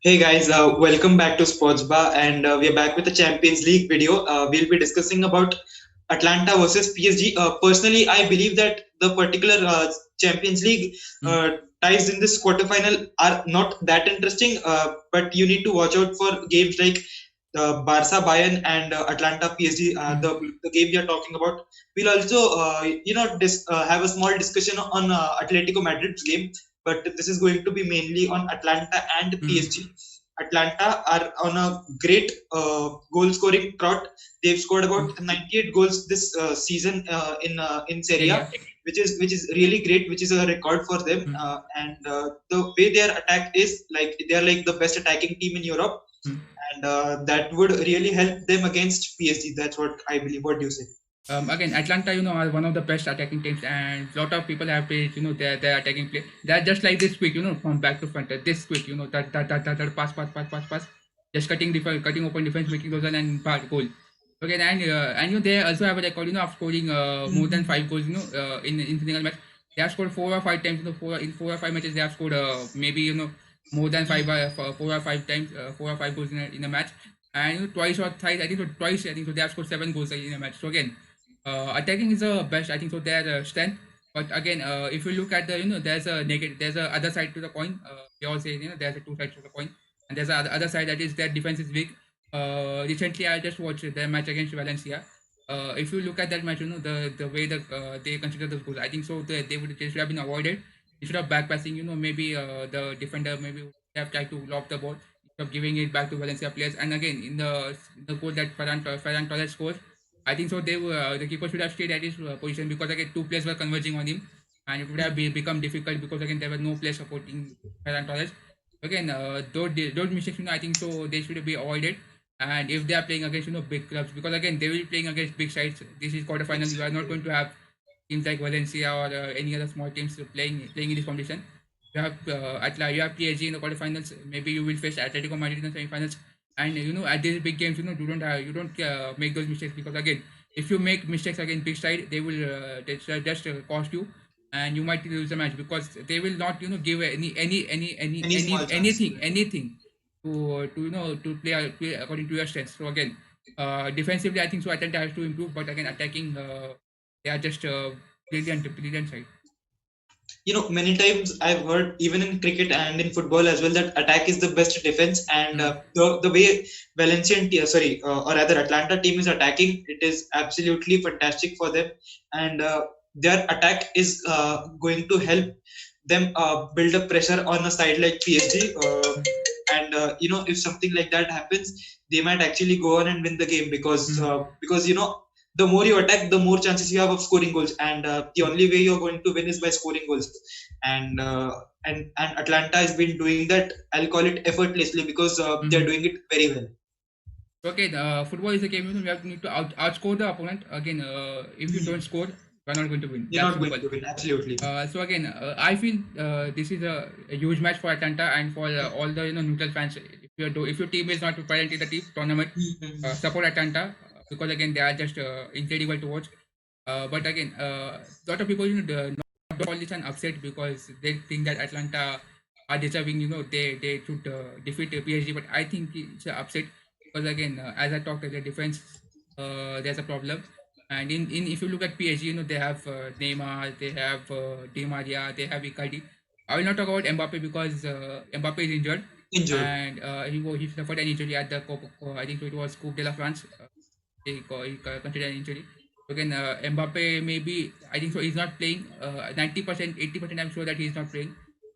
Hey guys, welcome back to Sports Bar, and we are back with a Champions League video. We'll be discussing about Atlanta versus PSG. Personally, I believe that the particular Champions League ties in this quarterfinal are not that interesting, but you need to watch out for games like Barca Bayern and Atlanta PSG. The game we are talking about. We'll also, have a small discussion on Atletico Madrid's game, but this is going to be mainly on Atlanta and PSG. Atlanta are on a great goal scoring trot. They've scored about 98 goals this season in Serie A, Yeah. which is really great, which is a record for them. And the way their attack is, like, they are like the best attacking team in Europe, and that would really help them against PSG. That's what I believe. What do you say? Again, Atlanta, are one of the best attacking teams, and a lot of people have praised, their attacking play. They're just like this quick, from back to front. This quick, that pass, just cutting open defense, making those and goal. Okay, and they also have a record, of scoring more than 5 goals, in single match. They have scored 4 or 5 times, in 4 or 5 matches. They have scored maybe more than 4 or 5 times, 4 or 5 goals in a match. And twice or thrice, I think so. Twice, I think so. They have scored 7 goals in a match. So again, attacking is the best. I think so. Their strength. But again, if you look at there's a negative, there's a other side to the coin. We all say there's a two sides to the coin, and there's a other side that is their defense is weak. Recently, I just watched their match against Valencia. If you look at that match, the way they consider those goals, I think so. They should have been avoided instead of back passing. Maybe the defender maybe would have tried to lob the ball instead of giving it back to Valencia players. And again, in the goal that Ferran Torres scores, I think so. The keeper should have stayed at his position because again two players were converging on him, and it would have become difficult because again there were no players supporting Ferran Torres. Again, those mistakes, I think so they should be avoided. And if they are playing against big clubs, because again they will be playing against big sides. This is quarterfinals. You are not going to have teams like Valencia or any other small teams playing in this competition. You have PSG in the quarterfinals. Maybe you will face Atletico Madrid in the semifinals. And at these big games, you don't make those mistakes because again, if you make mistakes against big side, they will just cost you, and you might lose the match because they will not give Any small chance. anything to play according to your strengths. So again, defensively, I think so. Atlanta has to improve, but again, attacking, they are just brilliant side. Many times I've heard, even in cricket and in football as well, that attack is the best defense. And the way Valencian, or rather Atlanta team is attacking, it is absolutely fantastic for them. And their attack is going to help them build up pressure on a side like PSG. And if something like that happens, they might actually go on and win the game because the more you attack, the more chances you have of scoring goals, and the only way you're going to win is by scoring goals. And Atlanta has been doing that. I'll call it effortlessly because they're doing it very well. Okay, the football is a game. You need to outscore the opponent. Again, if you don't score, you're not going to win. You're That's not going simple. to win, absolutely. So again, I feel this is a huge match for Atlanta and for all the neutral fans. If your team is not present in the team tournament, support Atlanta because again they are just incredible to watch. But again, a lot of people not call this an upset because they think that Atlanta are deserving. They should defeat PSG, but I think it's an upset because again, as I talked, the defense there's a problem. And in if you look at PSG, they have Neymar, they have Di Maria, they have Icardi. I will not talk about Mbappe because Mbappe is injured, Injured. and he suffered an injury at the I think it was Coupe de la France. He considered an injury. Again, Mbappe maybe I think so. He's not playing. 90%, 80%. I'm sure that he's not playing.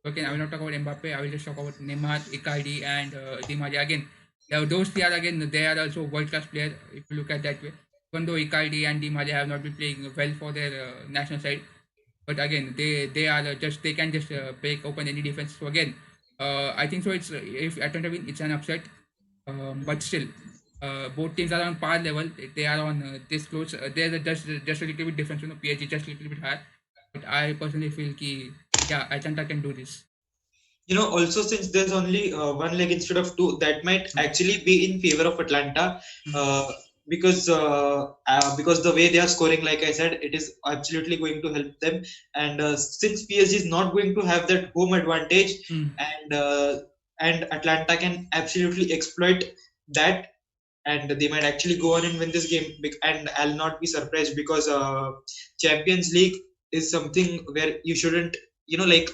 Okay, I will not talk about Mbappe. I will just talk about Neymar, Icardi, and Di Maria. Again, those three are again they are also world class players. If you look at that way, even though Icardi and Di Maria have not been playing well for their national side, but again they are just they can just break open any defense. So again, I think so. It's if Atlanta win, it's an upset. But still, both teams are on par level. They are on this close. There's just a little bit difference. PSG just a little bit higher. But I personally feel ki yeah, Atlanta can do this. Also, since there's only one leg instead of two, that might actually be in favor of Atlanta, uh, because the way they are scoring, like I said, it is absolutely going to help them. And since PSG is not going to have that home advantage, Mm. and and Atlanta can absolutely exploit that, and they might actually go on and win this game. And I'll not be surprised, because Champions League is something where you shouldn't, like,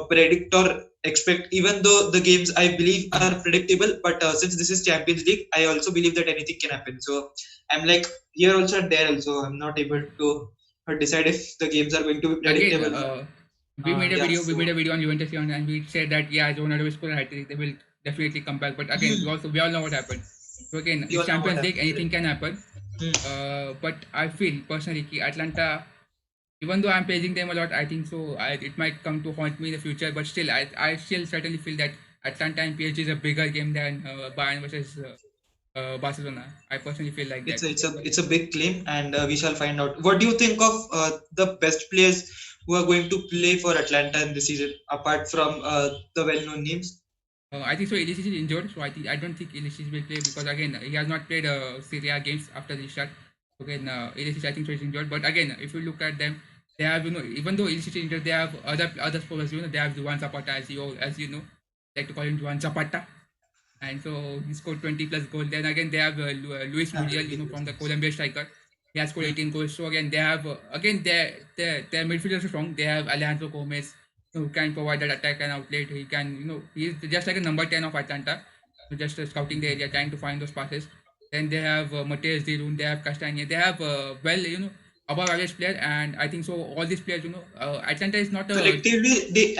predict or expect. Even though the games, I believe, are predictable, but since this is Champions League, I also believe that anything can happen. So I'm like, here also and there also, I'm not able to decide if the games are going to be Again, predictable. Yeah. we made So a video on Juventus and we said that yeah, Ronaldo will score a hat trick, they will definitely come back. But again, we all know what happened. So again, you it's all know what Champions League, happened. anything Correct. can happen. Hmm. But I feel personally, ki Atlanta, even though I'm praising them a lot, I think so. It might come to haunt me in the future, but still, I still certainly feel that Atlanta and PSG is a bigger game than Bayern versus Barcelona. I personally feel like that. It's a big claim, and we shall find out. What do you think of the best players who are going to play for Atlanta in this season, apart from the well-known names? I think so. Ilicic is injured, so I don't think Ilicic will play because again he has not played Serie A games after the start. Again, Ilicic I think so is injured, but again if you look at them, they have even though Ilicic is injured, they have other players. They have Juan Zapata as you know, like to call him Juan Zapata, and so he scored 20 plus goals. Then again they have Luis Muriel, Absolutely. from the Colombian striker. He has scored Hmm. 18 goals. So again they have again their midfielders are strong. They have Alejandro Gomez who can provide that attack and outlet. He can he's just like a number 10 of Atlanta, just scouting the area, trying to find those passes. Then they have Mateus De Roon, they have Castagne, they have above average player, and I think so. All these players, Atlanta is not a. Collectively, they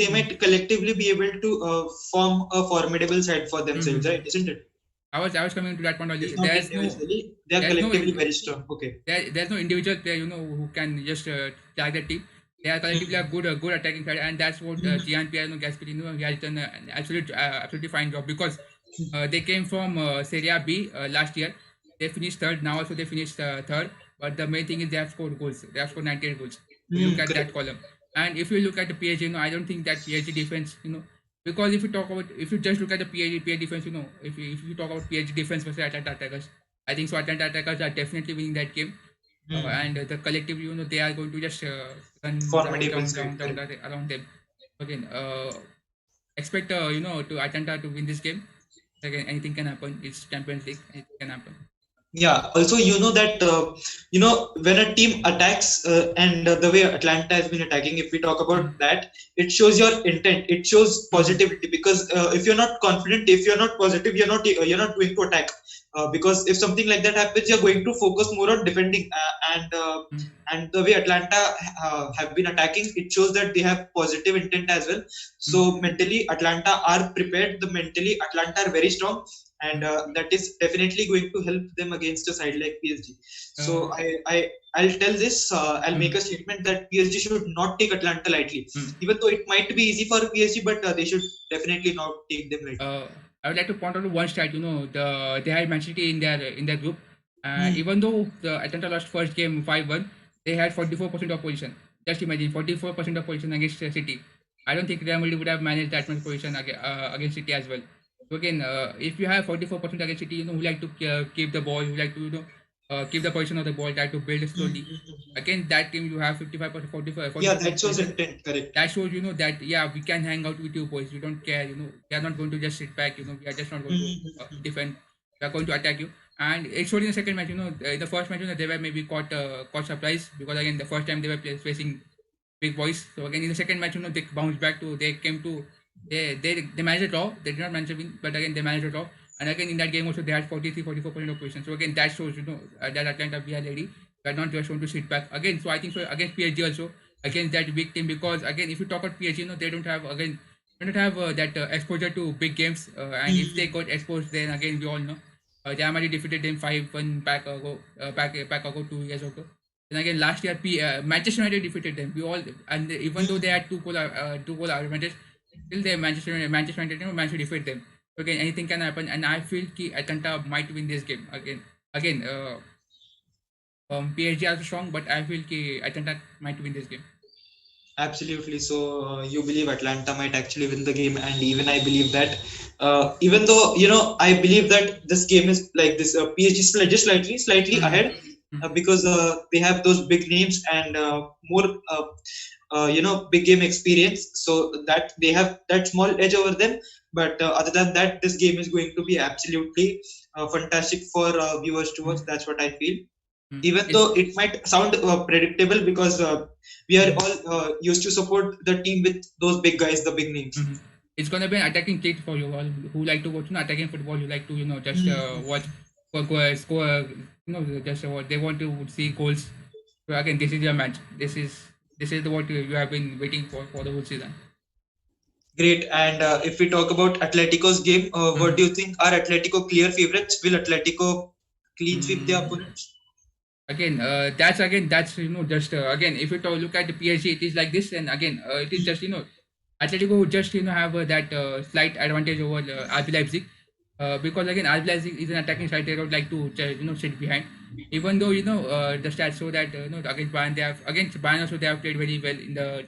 Hmm. might collectively be able to form a formidable side for themselves, Hmm. right? Isn't it? I was coming to that point only. If not individually, they are There's no collectively very strong. Okay. there's no individual player who can just tag the team. They are collectively a Hmm. good attacking side, and that's what Hmm. Gian Pierre Gasperini he has done an absolutely fine job because they came from Serie B last year. They finished third. Now also they finished third. But the main thing is they have scored goals. They have scored 98 goals. If you look at that Correct. column, and if you look at the PSG, I don't think that PSG defense, because if you just look at the PSG defense, if you talk about PSG defense versus Atlanta attackers, I think so. Atlanta attackers are definitely winning that game, Hmm. and the collective, they are going to just run Formidable side. Correct. around them. Again, expect to Atlanta to win this game. Again, anything can happen. It's Champions League. Anything can happen. Yeah. Also, that when a team attacks, and the way Atlanta has been attacking, if we talk about Mm, that, it shows your intent. It shows mm, positivity, because if you're not confident, if you're not positive, you're not going to attack. Because if something like that happens, you're going to focus more on defending. mm, And the way Atlanta have been attacking, it shows that they have positive intent as well. mm, So mentally, Atlanta are prepared. The mentally, Atlanta are very strong, and mm. that is definitely going to help them against a side like PSG. Uh, So I'll tell this. I'll make mm, a statement that PSG should not take Atlanta lightly, mm. even though it might be easy for PSG, but they should definitely not take them lightly. uh, I would like to point out one stat. They had Man City in their group. Hmm. Even though the Atlanta lost first game 5-1, they had 44% of position. Just imagine 44% of position against City. I don't think Real Madrid would have managed that much position against City as well. So again, if you have 44% against City, who like to keep the ball, who like to keep the position of the ball, try to build it Hmm. slowly. Hmm. Hmm. Again, that team you have 55%, 45, Yeah, 44% that shows position. intent. Correct. That shows that yeah, we can hang out with you boys. We don't care. We are not going to just sit back. We are just not Hmm. going to Hmm. Hmm. Hmm. defend. We are going to attack you. And it showed in the second match. In the first match, they were maybe caught surprise because again the first time they were facing big boys. So again in the second match, they bounced back to they came to they managed a draw. They did not manage a win, but again they managed a draw. And again in that game also they had 44% of position. So again that shows that Atlanta we are ready. We are not just going to sit back again. So I think so against PSG also against that big team because again if you talk about PSG, they don't have again they don't have that exposure to big games. And if they Hmm. got exposed, then again we all know. Jamali defeated them 5-1 back ago 2 years ago. Then again, last year, Manchester United defeated them. We all and even though they had two goal advantage, still they Manchester United managed to defeat them. So again, anything can happen, and I feel ki Atlanta might win this game again. Again, PSG are strong, but I feel ki Atlanta might win this game. Absolutely. So you believe Atlanta might actually win the game, and even I believe that. Even though I believe that this game is like this. PSG is just slightly Mm, ahead, mm, because they have those big names and more big game experience, so that they have that small edge over them. But other than that, this game is going to be absolutely fantastic for viewers to watch. Mhm. That's what I feel. Mhm. Even It's though it might sound predictable, because we are mhm. all used to support the team with those big guys, the big names. Mhm. It's gonna be an attacking treat for you all who like to watch attacking football. You like to just watch score. Just what they want to see goals. So again, this is your match. This is the what you have been waiting for the whole season. Great. And if we talk about Atletico's game, what Mhm. do you think? Are Atletico clear favorites? Will Atletico clean sweep their Mm. opponents? That's just again if you look at the PSG, it is like this, and again it is just Atletico would just have that slight advantage over RB Leipzig, because again RB Leipzig is an attacking side. They don't like to sit behind. Even though the stats show that against Bayern against Bayern also they have played very well in the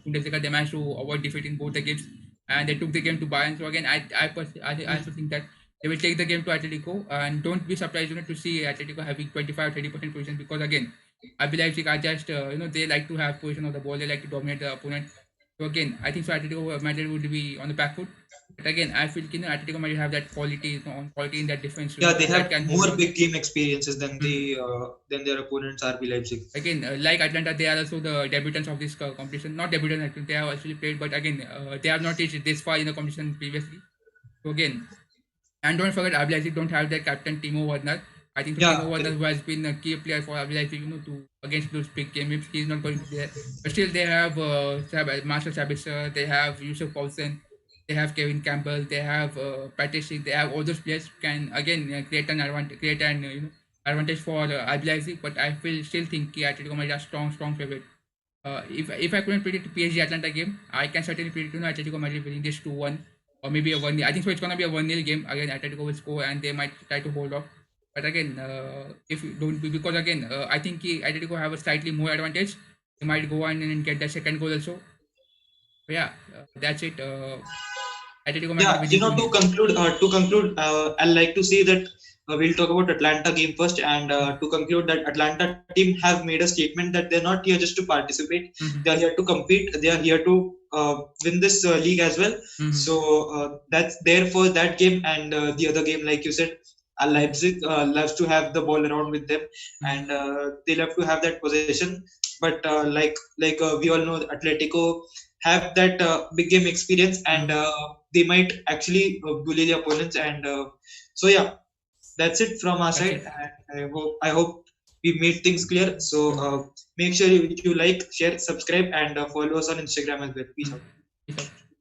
Bundesliga. They managed to avoid defeating both the games, and they took the game to Bayern. So again, I also think that they will take the game to Atletico, and don't be surprised to see Atletico having 25-30% position, because again RB Leipzig are just they like to have position of the ball. They like to dominate the opponent. So again, I think so Atletico Madrid would be on the back foot. But again, I feel Atletico Madrid have that quality, on quality in that defense, Yeah, they that have can hold more on. big game experiences Mhm. than their opponents, RB Leipzig. Again, like Atlanta, they are also the debutants of this competition. Not debutants, actually, they have actually played, but again, they have not reached this far in the competition previously. So again, and don't forget, RB Leipzig don't have their captain Timo Werner. I think so. Timo Yeah, Werner, who has been a key player for RB Leipzig, to against those big games, he's not going to be there. But still, they have Marcel Sabitzer, they have Yusuf Poulsen, they have Kevin Campbell, they have Patrick, they have all those players who can again create an advantage for RB Leipzig. But I feel still think Atletico Madrid are strong favorite. If I couldn't predict PSG Atlanta game, I can certainly predict Atletico Madrid winning this 2-1 or maybe a 1-0. I think so. It's gonna be a 1-0 game again. Atletico will score and they might try to hold off. But again, if you don't because again, I think Atletico have a slightly more advantage. They might go on and get the second goal also. So yeah, that's it. Atletico Madrid yeah. winning 2-0. To conclude, I'd like to say that we'll talk about Atlanta game first, and to conclude that Atlanta team have made a statement that they're not here just to participate; they are Mm-hmm. here to compete. They are here to win this league as well. Mm-hmm. So that's there for that game, and the other game, like you said. Leipzig loves to have the ball around with them, Mm-hmm. and they love to have that possession. But we all know, Atletico have that big game experience, and Mm-hmm. they might actually bully the opponents. And so yeah, that's it from our That's side. it. And I hope we made things clear. So Mm-hmm. make sure you like, share, subscribe, and follow us on Instagram as well. Peace Mm-hmm. out. Peace out.